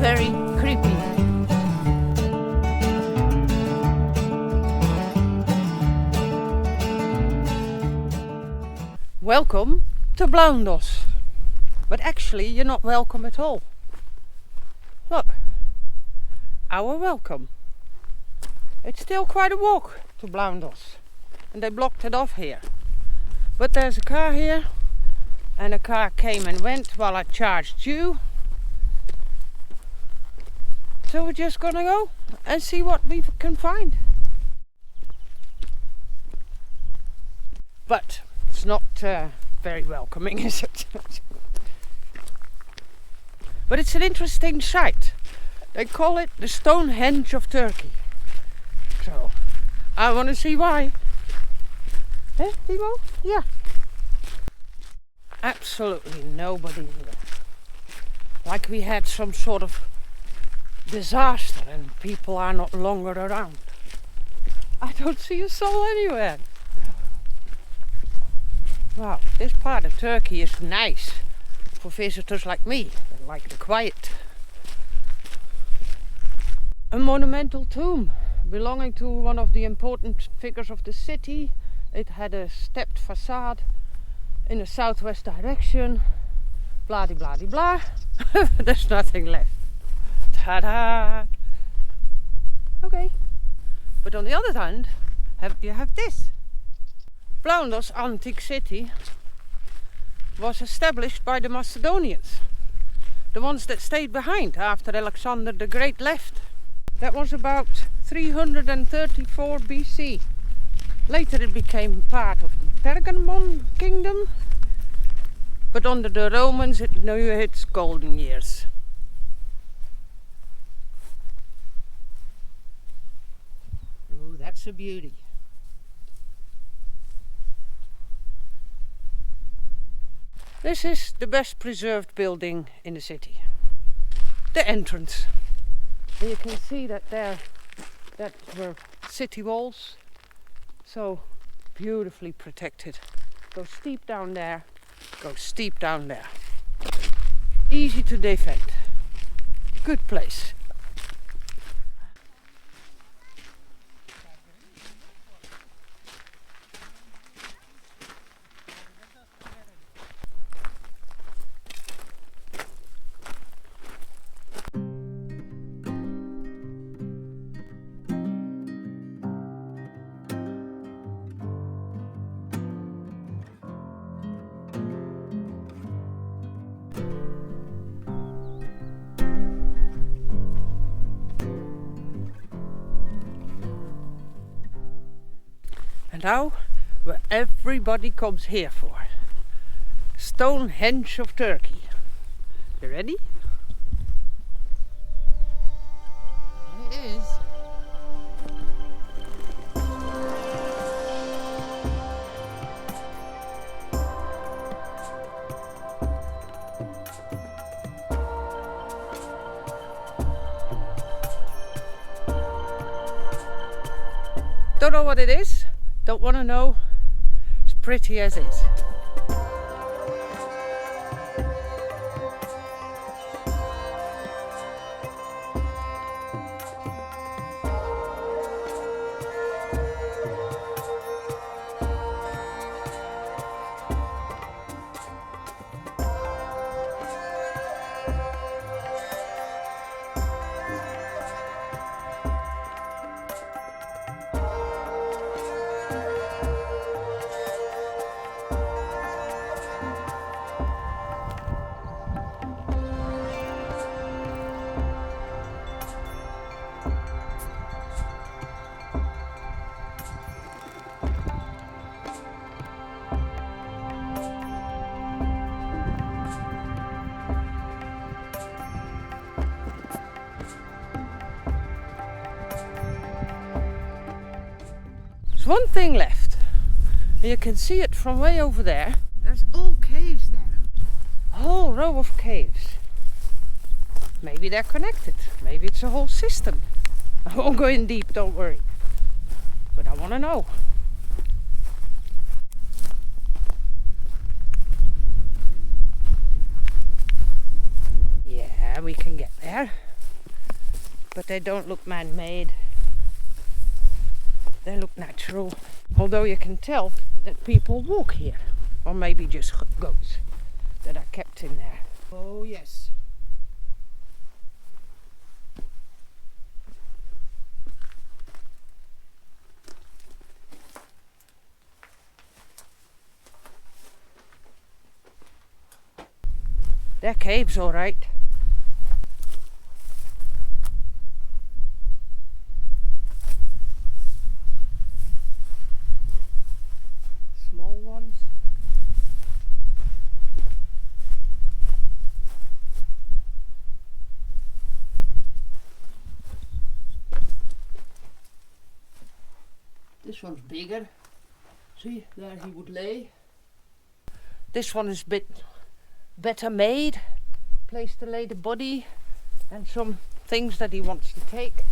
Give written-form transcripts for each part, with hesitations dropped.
very creepy. Welcome to Blaundos. But actually you're not welcome at all. Look, our welcome. It's still quite a walk to Blaundos. And they blocked it off here. But there's a car here. And a car came and went while I charged you. So we're just gonna go and see what we can find. But it's not very welcoming, is it? But it's an interesting site. They call it the Stonehenge of Turkey. So I want to see why. Eh, Timo? Yeah. Absolutely nobody here. Like we had some sort of disaster and people are not longer around. I don't see a soul anywhere. Wow, this part of Turkey is nice for visitors like me that like the quiet. A monumental tomb belonging to one of the important figures of the city. It had a stepped facade in a southwest direction. Blah de blah de blah. There's nothing left. Ta-da! Okay. But on the other hand, you have this. Blaundos, antique city, was established by the Macedonians. The ones that stayed behind after Alexander the Great left. That was about 334 BC. Later it became part of the Pergamon kingdom. But under the Romans it knew its golden years. Oh, that's a beauty. This is the best preserved building in the city. The entrance. And you can see that there that were city walls. So beautifully protected. Go steep down there. Go steep down there. Easy to defend. Good place. Now, where everybody comes here for. Stonehenge of Turkey. You ready? It is. Don't know what it is. Don't want to know. It's pretty as is. There's one thing left. You can see it from way over there. There's all caves there. A whole row of caves. Maybe they're connected. Maybe it's a whole system. I won't go in deep, don't worry. But I want to know. Yeah, we can get there. but they don't look man-made. They look natural, although you can tell that people walk here, or maybe just goats that are kept in there. Oh yes. They're caves, all right. Small ones. This one's bigger. See, there he would lay. This one is a bit better made. Place to lay the body and some things that he wants to take.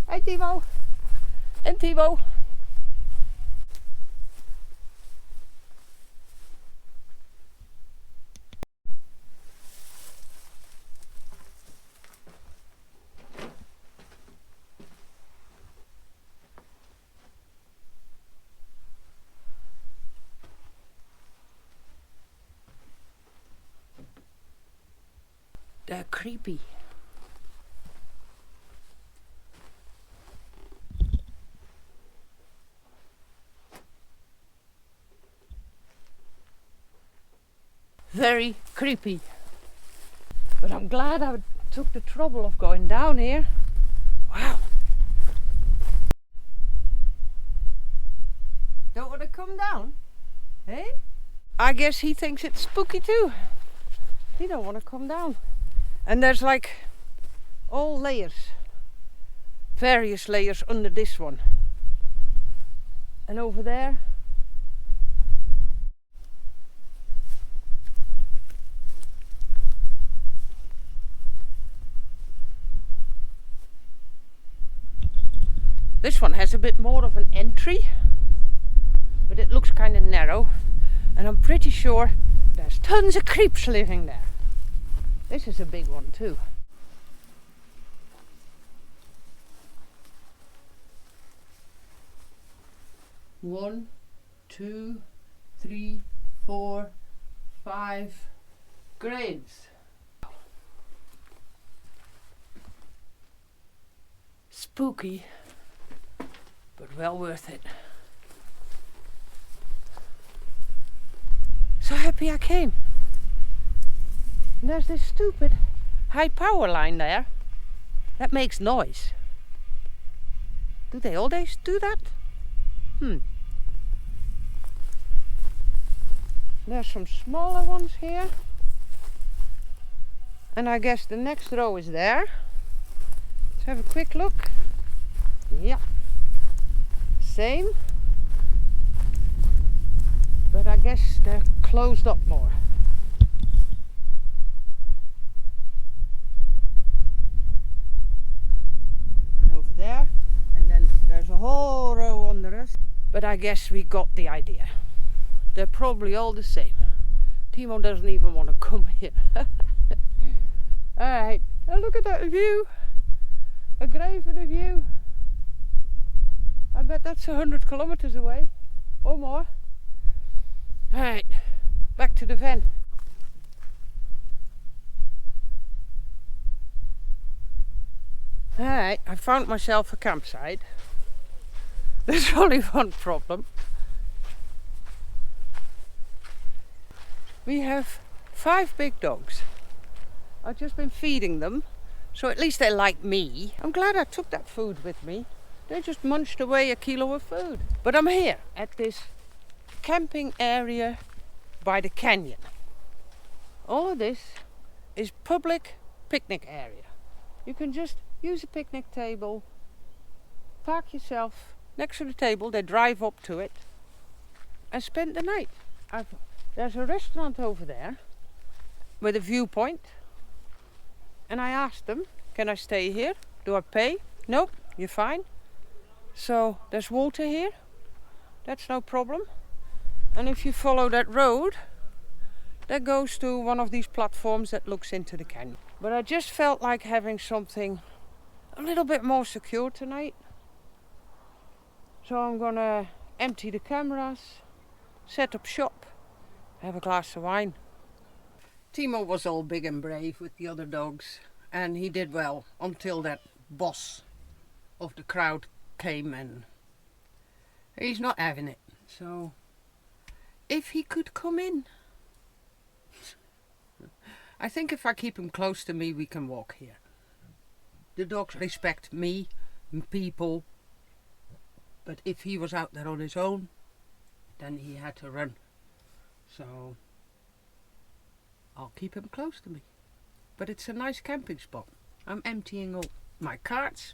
Hey Timo! And Timo! They're creepy. Very creepy. But I'm glad I took the trouble of going down here. Wow. Don't want to come down? Hey? I guess he thinks it's spooky too. He don't want to come down. And there's like all layers, various layers under this one. And over there, this one has a bit more of an entry, but it looks kind of narrow. And I'm pretty sure there's tons of creeps living there. This is a big one too. One, two, three, 4, 5 graves. Spooky, but well worth it. So happy I came. And there's this stupid high power line there that makes noise. Do they always do that? There's some smaller ones here. And I guess the next row is there. Let's have a quick look. Yeah. Same. But I guess they're closed up more. There, and then there's a whole row under us, but I guess we got the idea. They're probably all the same. Timo doesn't even want to come here. Alright, now look at that view. A grave and a view. I bet that's 100 kilometers away or more. Alright, back to the van. Alright, I found myself a campsite. There's only one problem. We have 5 big dogs. I've just been feeding them, so at least they like me. I'm glad I took that food with me. They just munched away a kilo of food. But I'm here at this camping area by the canyon. All of this is public picnic area. You can just use a picnic table, park yourself next to the table, they drive up to it and spend the night. There's a restaurant over there with a viewpoint, and I asked them, can I stay here? Do I pay? Nope, you're fine. So there's water here, that's no problem. And if you follow that road, that goes to one of these platforms that looks into the canyon. But I just felt like having something a little bit more secure tonight. So I'm gonna empty the cameras, set up shop, have a glass of wine. Timo was all big and brave with the other dogs, and he did well until that boss of the crowd came, and he's not having it. So if he could come in, I think if I keep him close to me, we can walk here. The dogs respect me and people, but if he was out there on his own, then he had to run. So I'll keep him close to me. But it's a nice camping spot. I'm emptying all my carts,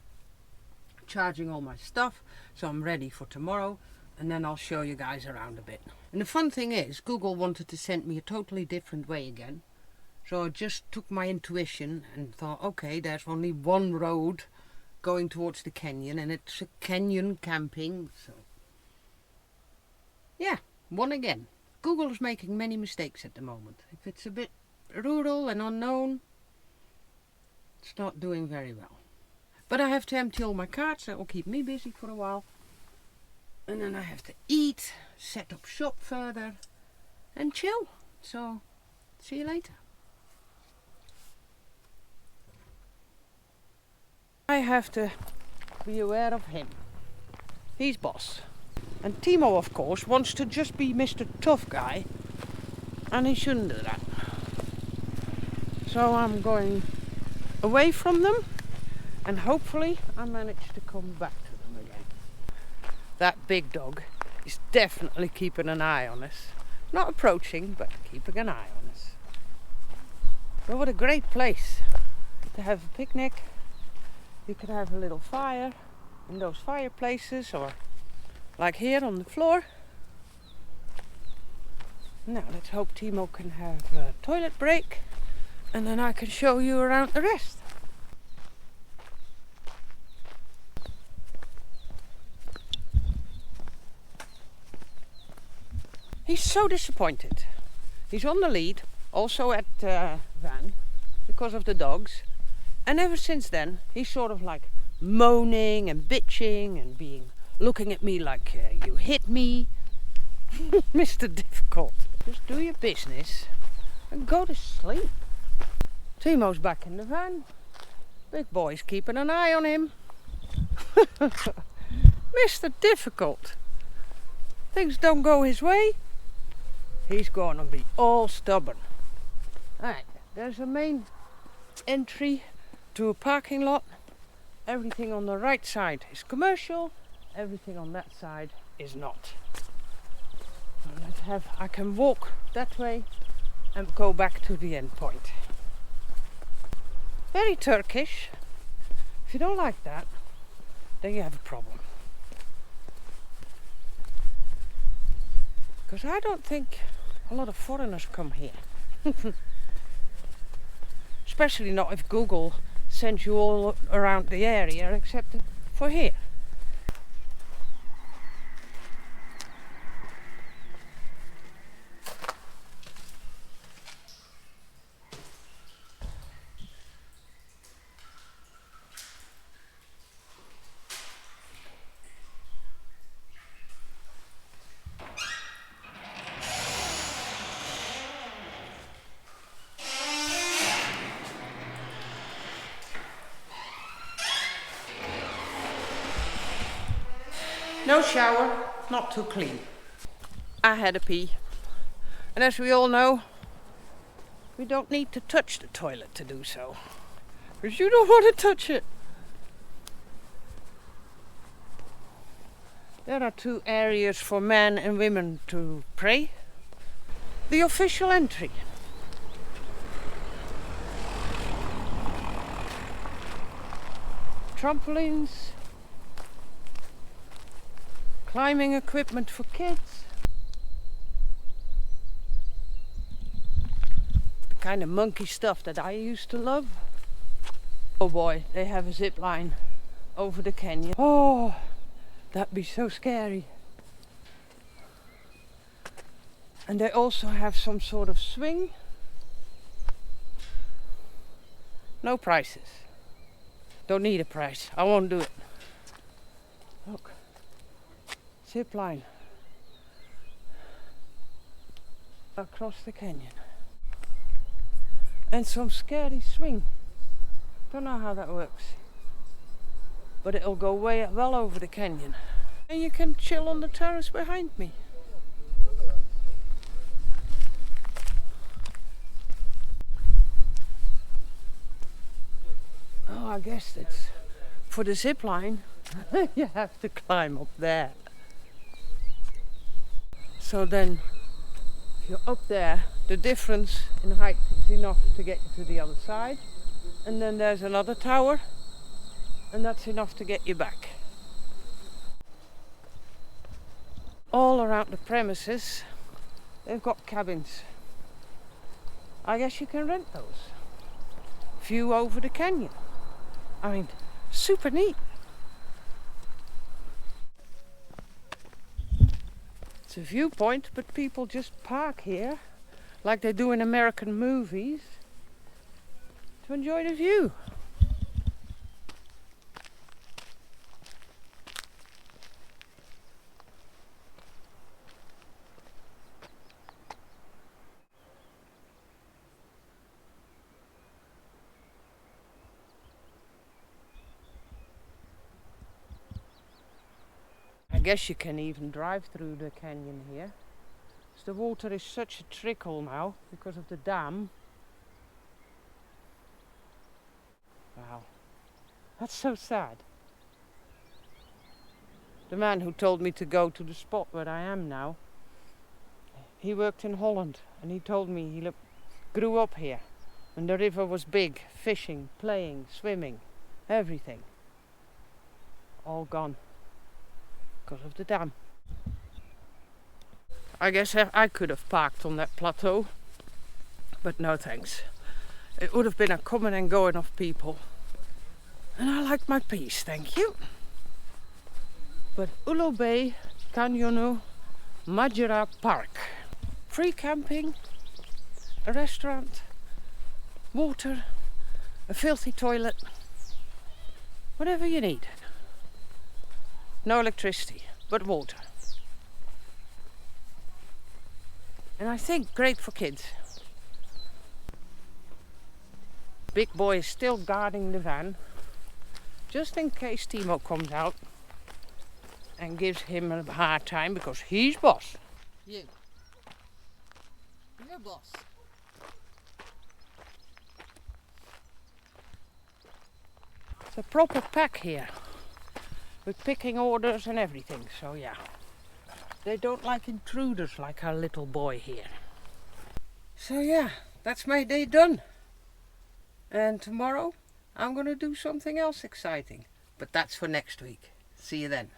charging all my stuff, so I'm ready for tomorrow, and then I'll show you guys around a bit. And the fun thing is, Google wanted to send me a totally different way again. So I just took my intuition and thought, okay, there's only one road going towards the canyon, and it's a canyon camping, so yeah, one again. Google is making many mistakes at the moment. If it's a bit rural and unknown, it's not doing very well. But I have to empty all my carts, that will keep me busy for a while. And then I have to eat, set up shop further, and chill. So, see you later. I have to be aware of him. He's boss. And Timo, of course, wants to just be Mr. Tough Guy, and he shouldn't do that. So I'm going away from them, and hopefully I manage to come back to them again. That big dog is definitely keeping an eye on us. Not approaching, but keeping an eye on us. But what a great place to have a picnic. You could have a little fire in those fireplaces, or like here on the floor. Now let's hope Timo can have a toilet break, and then I can show you around the rest. He's so disappointed. He's on the lead, also at Van, because of the dogs. And ever since then, he's sort of like moaning and bitching and looking at me like, you hit me. Mr. Difficult. Just do your business and go to sleep. Timo's back in the van. Big boy's keeping an eye on him. Mr. Difficult. Things don't go his way, he's going to be all stubborn. Alright, there's a main entry to a parking lot. Everything on the right side is commercial, everything on that side is not. So I can walk that way and go back to the end point. Very Turkish. If you don't like that, then you have a problem. Because I don't think a lot of foreigners come here. Especially not if Google sends you all around the area except for here. No shower, not too clean. I had a pee. And as we all know, we don't need to touch the toilet to do so. Because you don't want to touch it. There are two areas for men and women to pray. The official entry. Trampolines. Climbing equipment for kids. The kind of monkey stuff that I used to love. Oh boy, they have a zip line over the canyon. Oh, that'd be so scary. And they also have some sort of swing. No prices. Don't need a price. I won't do it. Look. Zip line. Across the canyon. And some scary swing. Don't know how that works. But it'll go way well over the canyon. And you can chill on the terrace behind me. Oh, I guess it's for the zip line. You have to climb up there. So then, if you're up there, the difference in height is enough to get you to the other side. And then there's another tower, and that's enough to get you back. All around the premises, they've got cabins. I guess you can rent those. View over the canyon. I mean, super neat. It's a viewpoint, but people just park here, like they do in American movies, to enjoy the view. I guess you can even drive through the canyon here. The water is such a trickle now because of the dam. Wow, that's so sad. The man who told me to go to the spot where I am now, he worked in Holland, and he told me he grew up here when the river was big, fishing, playing, swimming, everything. All gone because of the dam. I guess I could have parked on that plateau, but no thanks. It would have been a coming and going of people. And I like my peace, thank you. But Ulubey Canyonu Majera Park. Free camping, a restaurant, water, a filthy toilet, whatever you need. No electricity, but water. And I think great for kids. Big boy is still guarding the van, just in case Timo comes out and gives him a hard time because he's boss. You're boss. It's a proper pack here, with picking orders and everything, so yeah. They don't like intruders like our little boy here. So yeah, that's my day done. And tomorrow I'm gonna do something else exciting. But that's for next week. See you then.